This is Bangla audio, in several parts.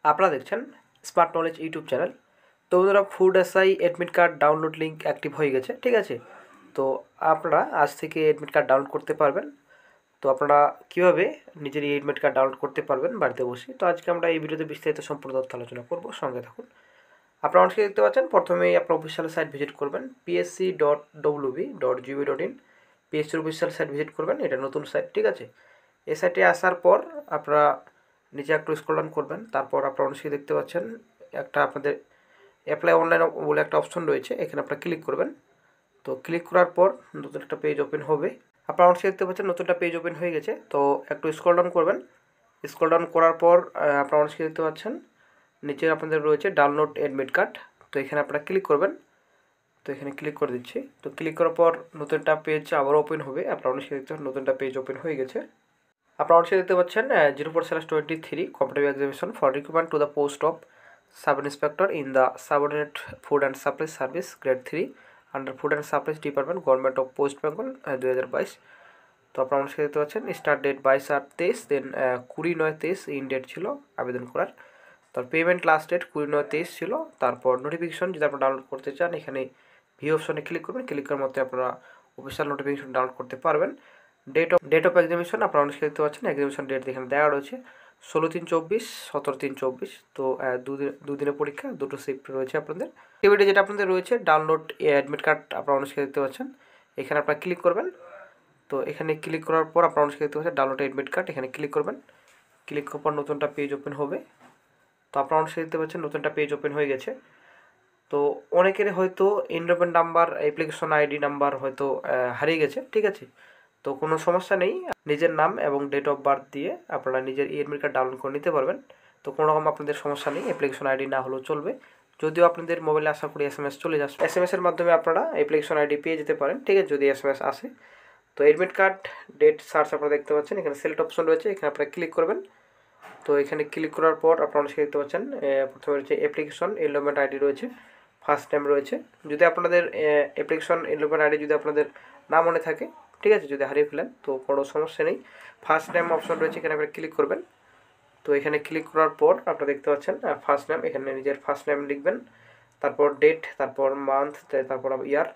আপনারা দেখছেন স্মার্ট নলেজ ইউটিউব চ্যানেল। তো বন্ধুরা, food SI admit card download link active হয়ে গেছে, ঠিক আছে। তো আপনারা আজ থেকে অ্যাডমিট কার্ড ডাউনলোড করতে পারবেন। তো আপনারা কীভাবে নিজের এই অ্যাডমিট কার্ড ডাউনলোড করতে পারবেন বাড়িতে বসে, তো আজকে আমরা এই ভিডিওতে বিস্তারিত সম্পূর্ণ তথ্য আলোচনা করব, সঙ্গে থাকুন। আপনারা অনেকে দেখতে পাচ্ছেন, প্রথমেই আপনার অফিসিয়াল সাইট ভিজিট করবেন psc.wb.gov.in। পিএসসির অফিসিয়াল সাইট ভিজিট করবেন, এটা নতুন সাইট, ঠিক আছে। এই সাইটে আসার পর আপনারা নিচে একটু স্ক্রল ডাউন করবেন, তারপর আপনারা অনেকে দেখতে পাচ্ছেন একটা আপনাদের অ্যাপ্লাই অনলাইন বলে একটা অপশন রয়েছে, এখানে আপনারা ক্লিক করবেন। তো ক্লিক করার পর নতুন একটা পেজ ওপেন হবে। আপনারা অনেকে দেখতে পাচ্ছেন নতুন একটা পেজ ওপেন হয়ে গেছে। তো একটু স্ক্রল ডাউন করবেন। স্ক্রল ডাউন করার পর আপনারা অনেকে দেখতে পাচ্ছেন নিচে আপনাদের রয়েছে ডাউনলোড অ্যাডমিট কার্ড। তো এখানে আপনারা ক্লিক করবেন। তো এখানে ক্লিক করে দিচ্ছি। তো ক্লিক করার পর নতুন একটা পেজ আবার ওপেন হবে। আপনারা অনেকে দেখতে পাচ্ছেন নতুন একটা পেজ ওপেন হয়ে গেছে। আপনারা অনেকে দেখতে পাচ্ছেন 04/23 competitive examination for recruitment to the post of sub inspector in the subordinate food and supply service grade 3 under food and supplies department government of West Bengal 2022। তো আপনারা অনেকে দেখতে পাচ্ছেন start date 22/8, then 20/9/23 end date ছিল আবেদন করার। তার পেমেন্ট লাস্ট ডেট 20/9/23 ছিল। তারপর নোটিফিকেশন যদি আপনারা ডাউনলোড করতে চান, এখানে ভিউ অপশনে ক্লিক করবেন। ক্লিক করার মধ্যে আপনারা অফিসিয়াল নোটিফিকেশন ডাউনলোড করতে পারবেন। ডেট অফ এক্সামিনেশন আপনারা অনেকে দেখতে পাচ্ছেন, এক্সামিনেশন ডেট এখানে দেওয়া রয়েছে 16/3/24, 17/3/24। তো দুদিনের পরীক্ষা, দুটো শিফট রয়েছে আপনাদের। এবারে যেটা আপনাদের রয়েছে ডাউনলোড অ্যাডমিট কার্ড, আপনারা অনেকে দেখতে পাচ্ছেন, এখানে আপনারা ক্লিক করবেন। তো এখানে ক্লিক করার পর আপনারা অনেকে দেখতে পাচ্ছেন ডাউনলোড অ্যাডমিট কার্ড, এখানে ক্লিক করবেন। ক্লিক করার পর নতুনটা পেজ ওপেন হবে। তো আপনারা অনেকে দেখতে পাচ্ছেন নতুনটা পেজ ওপেন হয়ে গেছে। তো অনেকের হয়তো enrolment number, application ID number হয়তো হারিয়ে গেছে, ঠিক আছে। তো কোনো সমস্যা নেই, নিজের নাম এবং ডেট অফ বার্থ দিয়ে আপনারা নিজের অ্যাডমিট কার্ড ডাউনলোড করে নিতে পারবেন। তো কোনো রকম আপনাদের সমস্যা নেই, অ্যাপ্লিকেশন আইডি না হলেও চলবে। যদিও আপনাদের মোবাইলে আশা করি SMS চলে যাচ্ছে, SMS-এর মাধ্যমে আপনারা অ্যাপ্লিকেশন আইডি পেয়ে যেতে পারেন, ঠিক আছে, যদি SMS আসে। তো অ্যাডমিট কার্ড ডেট সার্চ আপনারা দেখতে পাচ্ছেন, এখানে সিলেক্ট অপশন রয়েছে, এখানে আপনারা ক্লিক করবেন। তো এখানে ক্লিক করার পর আপনারা অনেকে দেখতে পাচ্ছেন প্রথমে রয়েছে অ্যাপ্লিকেশন এনরোলমেন্ট আইডি রয়েছে, ফার্স্ট টাইম রয়েছে। যদি আপনাদের অ্যাপ্লিকেশন এনরোলমেন্ট আইডি যদি আপনাদের না মনে থাকে, ঠিক আছে, যদি হারিয়ে ফেলেন তো কোনো সমস্যা নেই, ফার্স্ট নেম অপশন রয়েছে, এখানে আপনারা ক্লিক করবেন। তো এখানে ক্লিক করার পর আপনারা দেখতে পাচ্ছেন ফার্স্ট নেম, এখানে নিজের ফার্স্ট নেম লিখবেন, তারপর ডেট, তারপর মান্থ, তারপর ইয়ার,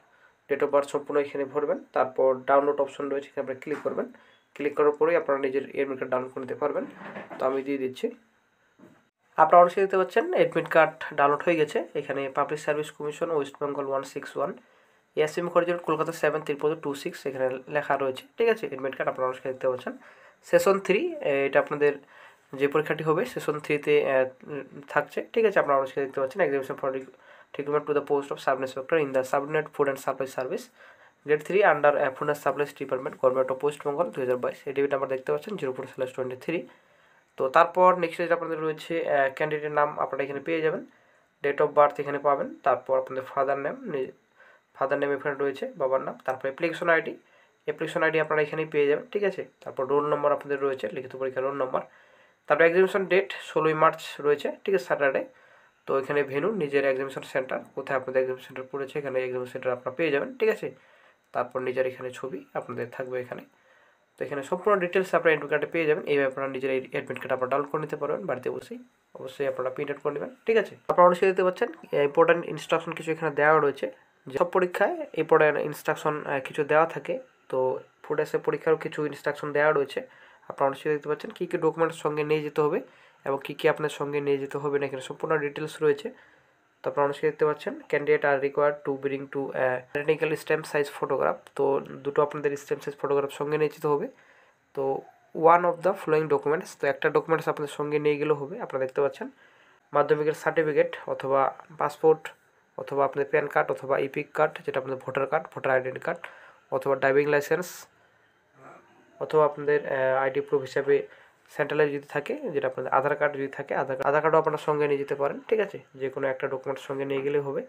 ডেট অফ বার্থ সম্পূর্ণ এখানে ভরবেন। তারপর ডাউনলোড অপশন রয়েছে, এখানে আপনারা ক্লিক করবেন। ক্লিক করার পরেই আপনারা নিজের অ্যাডমিট কার্ড ডাউনলোড করে নিতে পারবেন। তো আমি দিয়ে দিচ্ছি। আপনারা অনেকে দেখতে পাচ্ছেন অ্যাডমিট কার্ড ডাউনলোড হয়ে গেছে। এখানে public service commission West Bengal 161 SM কলেজের কলকাতা 7 এখানে লেখা রয়েছে, ঠিক আছে, অ্যাডমিট কার্ড আপনারা অনেকে দেখতে পাচ্ছেন। সেশন 3, এটা আপনাদের যে পরীক্ষাটি হবে সেশন 3-তে থাকছে, ঠিক আছে। আপনারা অনেকে দেখতে পাচ্ছেন examination for recruitment to the post of sub inspector in the subordinate food and supply service grade 3 under food and supplies department government of West Bengal 2022। এই ডেট আমরা দেখতে পাচ্ছেন 04/23। তো তারপর নেক্সট যেটা আপনাদের রয়েছে ক্যান্ডিডেটের নাম আপনারা এখানে পেয়ে যাবেন, ডেট অফ বার্থ এখানে পাবেন, তারপর আপনাদের ফাদার নেম এখানে রয়েছে, বাবার নাম, তারপর অ্যাপ্লিকেশন আইডি আপনারা এখানেই পেয়ে যাবেন, ঠিক আছে। তারপর রোল নম্বর আপনাদের রয়েছে, লিখিত পরীক্ষার রোল নম্বর। তারপর এক্সামিনেশন ডেট 16 মার্চ রয়েছে, ঠিক আছে, স্যাটারডে। তো এখানে ভেন্যু, নিজের এক্সামিনেশন সেন্টার, কোথায় আপনাদের এক্সামিনেশন সেন্টার পড়েছে এখানে এক্সামিনেশন সেন্টার আপনারা পেয়ে যাবেন, ঠিক আছে। তারপর নিজের এখানে ছবি আপনাদের থাকবে এখানে। তো এখানে সম্পূর্ণ ডিটেলস আপনারা অ্যাডমিট কার্ডে পেয়ে যাবেন। এইভাবে আপনারা নিজের এই অ্যাডমিট কার্ড আপনারা ডাউনলোড করে নিতে পারবেন বাড়িতে বসেই। অবশ্যই আপনারা প্রিন্ট আউট করে নেবেন, ঠিক আছে। আপনারা অবশ্যই দেখতে পাচ্ছেন ইম্পর্টেন্ট ইনস্ট্রাকশন কিছু এখানে দেওয়া রয়েছে, যে সব পরীক্ষায় ইম্পর্টেন্ট ইনস্ট্রাকশন কিছু দেওয়া থাকে। তো ফুড এসে পরীক্ষারও কিছু ইনস্ট্রাকশন দেওয়া রয়েছে। আপনারা অবশ্যই দেখতে পাচ্ছেন কী কী ডকুমেন্টস সঙ্গে নিয়ে যেতে হবে এবং কী কী আপনার সঙ্গে নিয়ে যেতে হবে না, এখানে সম্পূর্ণ ডিটেলস রয়েছে। তো আপনারা অবশ্যই দেখতে পাচ্ছেন candidate R required to bring to identical stamp size photograph. তো দুটো আপনাদের স্ট্যাম্প সাইজ ফটোগ্রাফ সঙ্গে নিয়ে যেতে হবে। তো one of the following documents, তো একটা ডকুমেন্টস আপনাদের সঙ্গে নিয়ে গেলেও হবে। আপনারা দেখতে পাচ্ছেন মাধ্যমিকের সার্টিফিকেট অথবা পাসপোর্ট অথবা আপনাদের প্যান কার্ড অথবা ইপিক কার্ড, যেটা আপনাদের ভোটার আইডেন্টি কার্ড অথবা ড্রাইভিং লাইসেন্স অথবা আপনাদের আইডি প্রুফ হিসাবে সেন্ট্রালে যদি থাকে, যেটা আপনাদের আধার কার্ড যদি থাকে, আধার কার্ডও আপনারা সঙ্গে নিয়ে যেতে পারেন, ঠিক আছে। যে কোনো একটা ডকুমেন্টস সঙ্গে নিয়ে গেলেই হবে।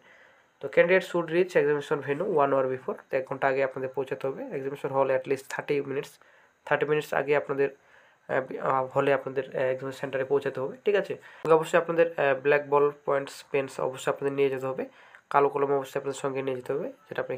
তো candidate should reach examination venue 1 hour before, তো 1 ঘন্টা আগে আপনাদের পৌঁছাতে হবে। এক্সামিনেশন হল অ্যাটলিস্ট 30 মিনিটস আগে আপনাদের হলে আপনাদের এক্সামিনেশন সেন্টারে পৌঁছাতে হবে, ঠিক আছে। অবশ্যই আপনাদের ব্ল্যাক বল পয়েন্টস পেন্স অবশ্যই আপনাদের নিয়ে যেতে হবে, কালো কলম অবশ্যই আপনাদের সঙ্গে নিয়ে যেতে হবে, যেটা আপনি